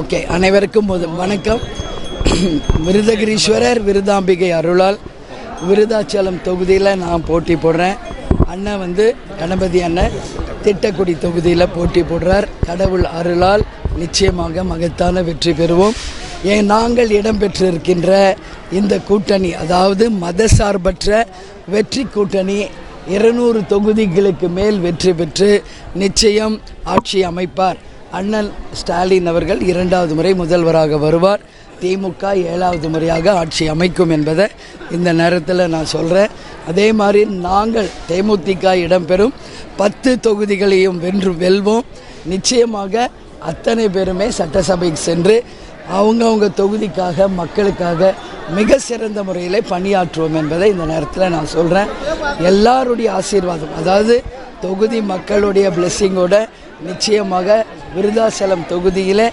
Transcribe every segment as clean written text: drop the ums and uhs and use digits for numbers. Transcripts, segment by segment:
Okay, அனைவருக்கும் வணக்கம். விருதகிரீஸ்வரர் விருதாம்பிகை அருளால் விருதாச்சலம் தொகுதியில் நான் போட்டி போடுறேன். அண்ணன் கணபதி அண்ணன் திட்டக்குடி தொகுதியில் போட்டி போடுறார். கடவுள் அருளால் நிச்சயமாக மகத்தான வெற்றி பெறுவோம். நாங்கள் இடம்பெற்றிருக்கின்ற இந்த கூட்டணி, அதாவது மதசார்பற்ற வெற்றி கூட்டணி 200 தொகுதிகளுக்கு மேல் வெற்றி பெற்று நிச்சயம் ஆட்சி அமைப்பார். அண்ணன் ஸ்டாலின் அவர்கள் 2வது முறை முதல்வராக வருவார். திமுக 7வது முறையாக ஆட்சி அமைக்கும் என்பதை இந்த நேரத்தில் நான் சொல்கிறேன். அதே மாதிரி நாங்கள் தேமுதிக இடம்பெறும் 10 தொகுதிகளையும் வெல்வோம். நிச்சயமாக அத்தனை பேருமே சட்டசபைக்கு சென்று அவங்கவுங்க தொகுதிக்காக மக்களுக்காக மிக சிறந்த முறையில் பணியாற்றுவோம் என்பதை இந்த நேரத்தில் நான் சொல்கிறேன். எல்லாருடைய ஆசீர்வாதம், அதாவது தொகுதி மக்களுடைய பிளெஸ்ஸிங்கோட நிச்சயமாக விருதாச்சலம் தொகுதியில்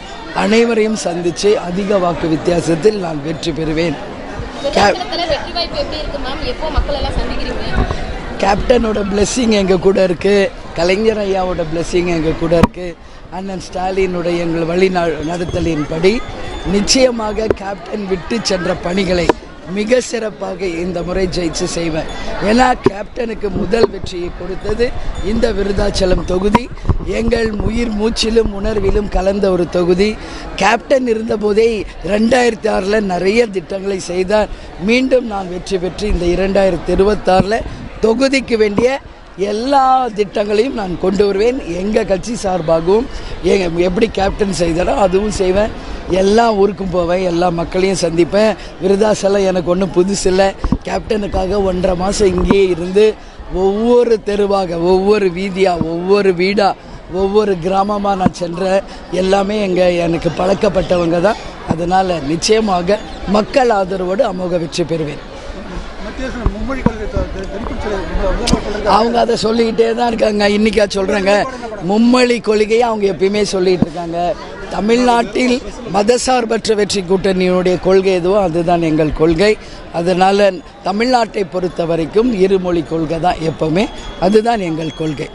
அனைவரையும் சந்தித்து அதிக வாக்கு வித்தியாசத்தில் நான் வெற்றி பெறுவேன். கேப்டனோட பிளெஸ்ஸிங் எங்கள் கூட இருக்குது, கலைஞர் ஐயாவோட பிளெஸ்ஸிங் எங்கள் கூட இருக்குது. அண்ணன் ஸ்டாலினுடைய எங்கள் வழி நடத்தலின்படி நிச்சயமாக கேப்டன் விட்டு சென்ற பணிகளை மிக சிறப்பாக இந்த முறை ஜெயிச்சு செய்வேன். ஏன்னா கேப்டனுக்கு முதல் வெற்றியை கொடுத்தது இந்த விருதாச்சலம் தொகுதி. எங்கள் உயிர் மூச்சிலும் உணர்விலும் கலந்த ஒரு தொகுதி. கேப்டன் இருந்தபோதே 2006 நிறைய திட்டங்களை செய்தார். மீண்டும் நான் வெற்றி பெற்று இந்த 2026 தொகுதிக்கு வேண்டிய எல்லா திட்டங்களையும் நான் கொண்டு வருவேன். எங்கள் கட்சி சார்பாகவும் எப்படி கேப்டன் செய்தாரோ அதுவும் செய்வேன். எல்லா ஊருக்கும் போவேன், எல்லா மக்களையும் சந்திப்பேன். விருதாச்சலம் எனக்கு ஒன்றும் புதுசு இல்லை. கேப்டனுக்காக 1.5 மாதம் இங்கேயே இருந்து ஒவ்வொரு தெருவாக, ஒவ்வொரு வீதியாக, ஒவ்வொரு வீடாக, ஒவ்வொரு கிராமமாக நான் சென்றேன். எல்லாமே எனக்கு பழக்கப்பட்டவங்க தான். அதனால் நிச்சயமாக மக்கள் ஆதரவோடு அமோக வெற்றி பெறுவேன். அவங்க அதை சொல்லிக்கிட்டே தான் இருக்காங்க. இன்றைக்கா சொல்கிறாங்க மும்மொழி கொள்கையை அவங்க எப்பயுமே சொல்லிகிட்டு இருக்காங்க. தமிழ்நாட்டில் மதசார்பற்ற வெற்றி கூட்டணியினுடைய கொள்கை எதுவோ அதுதான் எங்கள் கொள்கை. அதனால் தமிழ்நாட்டை பொறுத்த வரைக்கும் இருமொழி கொள்கை தான் எப்போவுமே, அதுதான் எங்கள் கொள்கை.